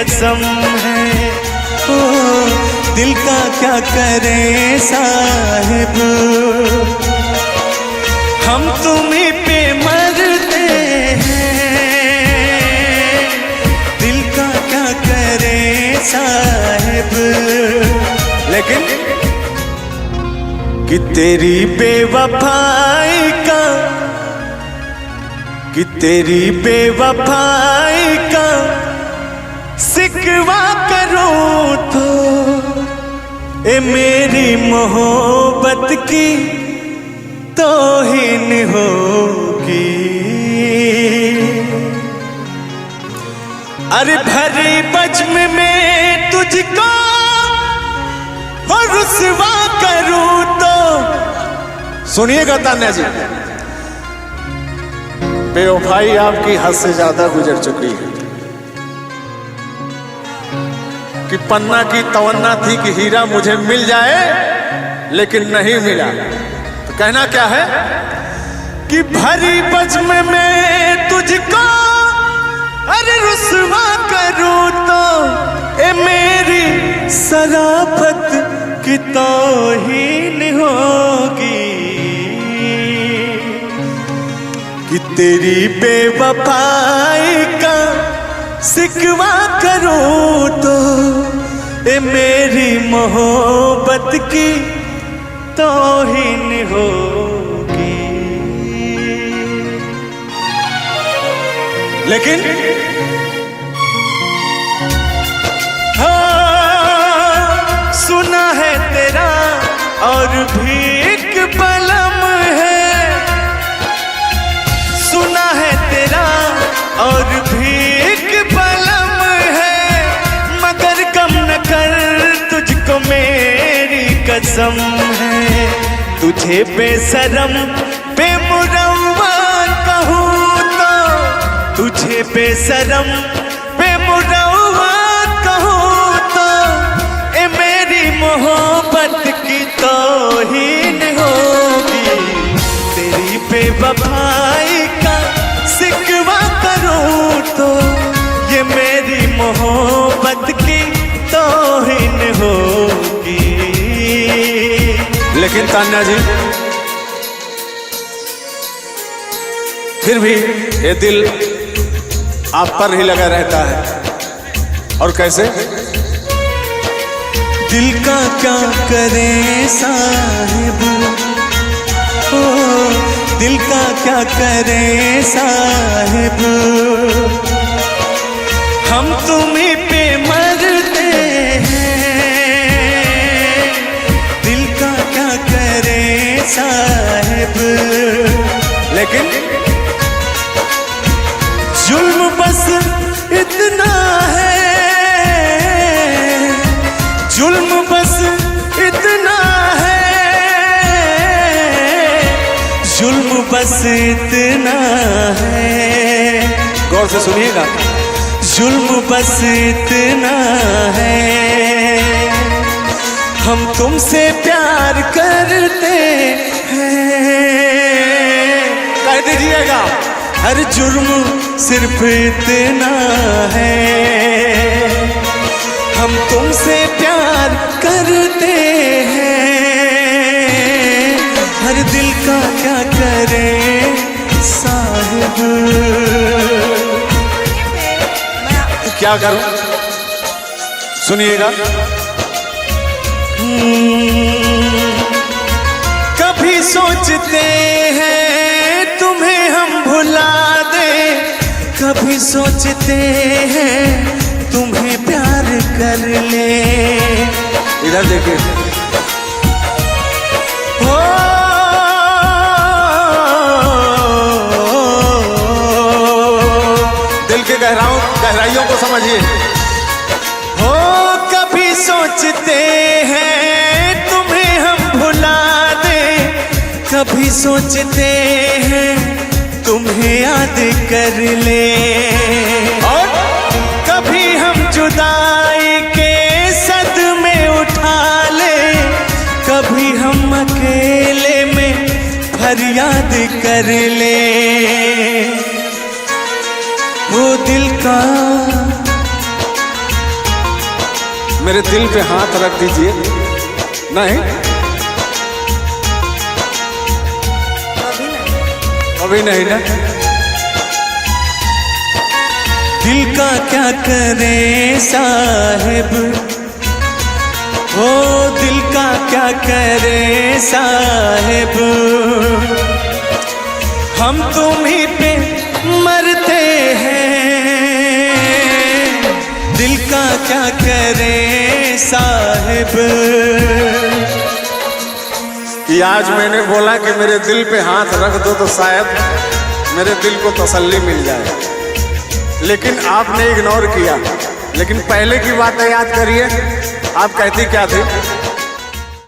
कसम है। ओ दिल का क्या करें साहिब, हम तुम्हीं पे मरते हैं। दिल का क्या करें साहिब, लेकिन कि तेरी बेवफाई का, कि तेरी बेवफाई का सिकवा करूं तो ए मेरी मोहब्बत की तौहीन होगी। अरे भरे बज़्म में तुझको और रुसवा करूं तो, सुनिएगा तान्या जी, बेवफाई आपकी हद से ज्यादा गुजर चुकी है। कि पन्ना की तमन्ना थी कि हीरा मुझे मिल जाए, लेकिन नहीं मिला। तो कहना क्या है कि भरी बज़्म में तुझको अरे रुसवा करूं तो ए मेरी शराफत की तौहीन होगी। कि तेरी बेवफाई का सिकवा करूं तो ए मेरी मोहब्बत की तौहीन होगी। लेकिन हाँ सुना है तेरा और भी एक बलम है, सुना है तेरा और भी एक बलम है, मगर कम न कर तुझको मेरी कसम है। तुझे बेशरम बेमुरव्वा कहूँ तो, तुझे बेशरम बेमुरव्वा कहूँ तो ए मेरी मोहब्बत की तौहीन होगी। तेरी बेवफाई का सिकवा करूं तो ये मेरी मोहब्बत की तौहीन होगी। लेकिन तान्या जी फिर भी ये दिल आप पर ही लगा रहता है। और कैसे? दिल का क्या करें साहिब, ओ दिल का क्या करें साहिब, हम तुम्हीं पे मरते हैं। दिल का क्या करें साहिब, लेकिन जुल्म बस इतना है, जुल्म बस इतना है, जुल्म बस इतना है। गौर से सुनिएगा, जुल्म बस इतना है, हम तुमसे प्यार करते हैं। कह दीजिएगा, हर जुर्म सिर्फ इतना है, हम तुमसे प्यार करते हैं। हर दिल का क्या करें साहिब, क्या करूं? सुनिएगा, कभी सोचते हैं तुम्हें हम भुला दें, कभी सोचते हैं तुम्हें प्यार कर ले। इधर देखिए, हो दिल के गहराइयों को समझिए। हो कभी सोचते हैं तुम्हें हम भुला दें, कभी सोचते हैं तुम्हें याद कर ले, और कभी हम जुदाई के सदमे उठा ले, कभी हम अकेले में फरियाद कर ले। वो दिल का मेरे दिल पे हाथ रख दीजिए। नहीं, अभी नहीं ना। दिल का क्या करे साहिब, ओ दिल का क्या करे साहिब, हम तुम्हीं पे मरते हैं। दिल का क्या करे साहिब, कि आज मैंने बोला कि मेरे दिल पे हाथ रख दो तो शायद मेरे दिल को तसल्ली मिल जाए, लेकिन आपने इग्नोर किया। लेकिन पहले की बातें याद करिए, आप कहती क्या थी?